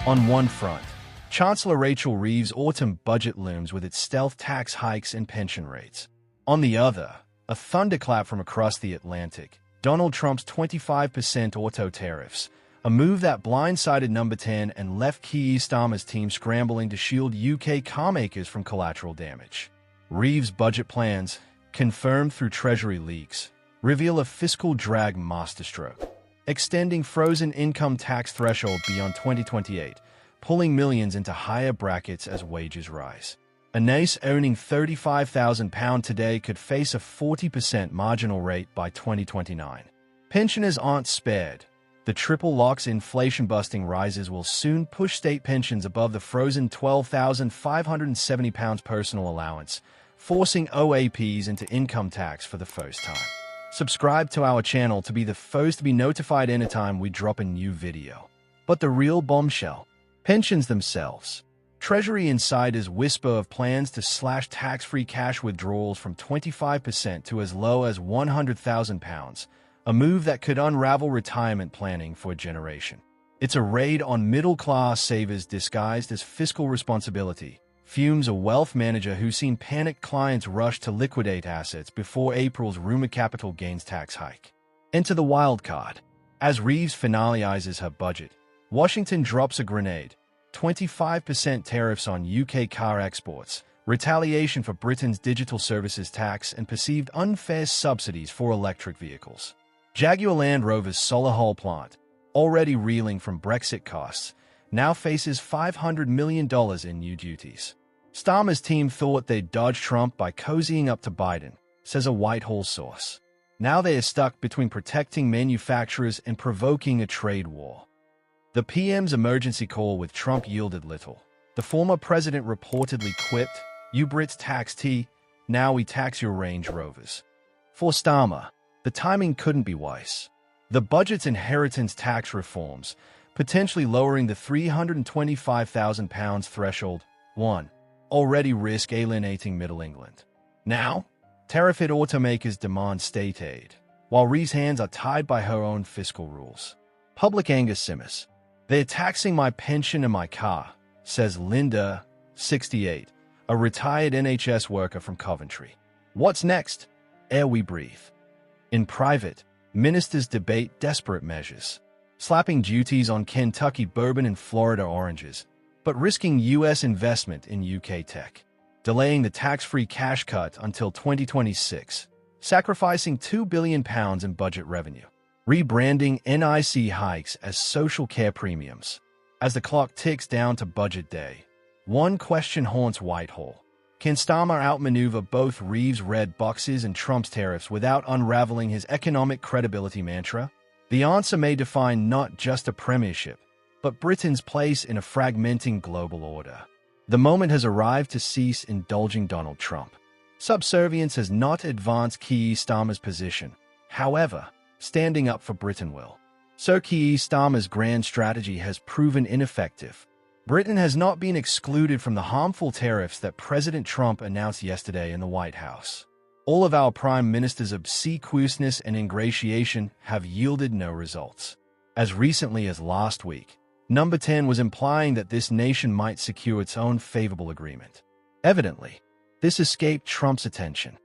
On one front, Chancellor Reeves' autumn budget looms with its stealth tax hikes and pension rates. On the other, a thunderclap from across the Atlantic, Donald Trump's 25% auto tariffs, a move that blindsided Number 10 and left Keir Starmer's team scrambling to shield UK carmakers from collateral damage. Reeves' budget plans, confirmed through Treasury leaks, reveal a fiscal drag masterstroke, extending frozen income tax threshold beyond 2028, pulling millions into higher brackets as wages rise. A NACE earning £35,000 today could face a 40% marginal rate by 2029. Pensioners aren't spared. The triple lock's inflation-busting rises will soon push state pensions above the frozen £12,570 personal allowance, forcing OAPs into income tax for the first time. Subscribe to our channel to be the first to be notified anytime we drop a new video. But the real bombshell: pensions themselves. Treasury insiders whisper of plans to slash tax-free cash withdrawals from 25% to as low as £100,000, a move that could unravel retirement planning for a generation. It's a raid on middle-class savers disguised as fiscal responsibility, fumes a wealth manager who's seen panicked clients rush to liquidate assets before April's rumored capital gains tax hike. Enter the wild card. As Reeves finalizes her budget, Washington drops a grenade: 25% tariffs on UK car exports, retaliation for Britain's digital services tax, and perceived unfair subsidies for electric vehicles. Jaguar Land Rover's Solihull plant, already reeling from Brexit costs, now faces $500 million in new duties. Starmer's team thought they'd dodge Trump by cozying up to Biden, says a Whitehall source. Now they are stuck between protecting manufacturers and provoking a trade war. The PM's emergency call with Trump yielded little. The former president reportedly quipped, "You Brits tax tea, now we tax your Range Rovers." For Starmer, the timing couldn't be wise. The budget's inheritance tax reforms, potentially lowering the £325,000 threshold, already risk alienating Middle England. Now, tariff-hit automakers demand state aid, while Reeves' hands are tied by her own fiscal rules. Public anger simmers. "They're taxing my pension and my car," says Linda, 68, a retired NHS worker from Coventry. What's next? Air we breathe. In private, ministers debate desperate measures, slapping duties on Kentucky bourbon and Florida oranges, but risking U.S. investment in UK tech, delaying the tax-free cash cut until 2026, sacrificing £2 billion in budget revenue, rebranding NIC hikes as social care premiums. As the clock ticks down to budget day, one question haunts Whitehall. Can Starmer outmaneuver both Reeves' red boxes and Trump's tariffs without unraveling his economic credibility mantra? The answer may define not just a premiership, but Britain's place in a fragmenting global order. The moment has arrived to cease indulging Donald Trump. Subservience has not advanced Keir Starmer's position. However, standing up for Britain will. So Keir Starmer's grand strategy has proven ineffective. Britain has not been excluded from the harmful tariffs that President Trump announced yesterday in the White House. All of our prime minister's obsequiousness and ingratiation have yielded no results. As recently as last week, Number 10 was implying that this nation might secure its own favorable agreement. Evidently, this escaped Trump's attention.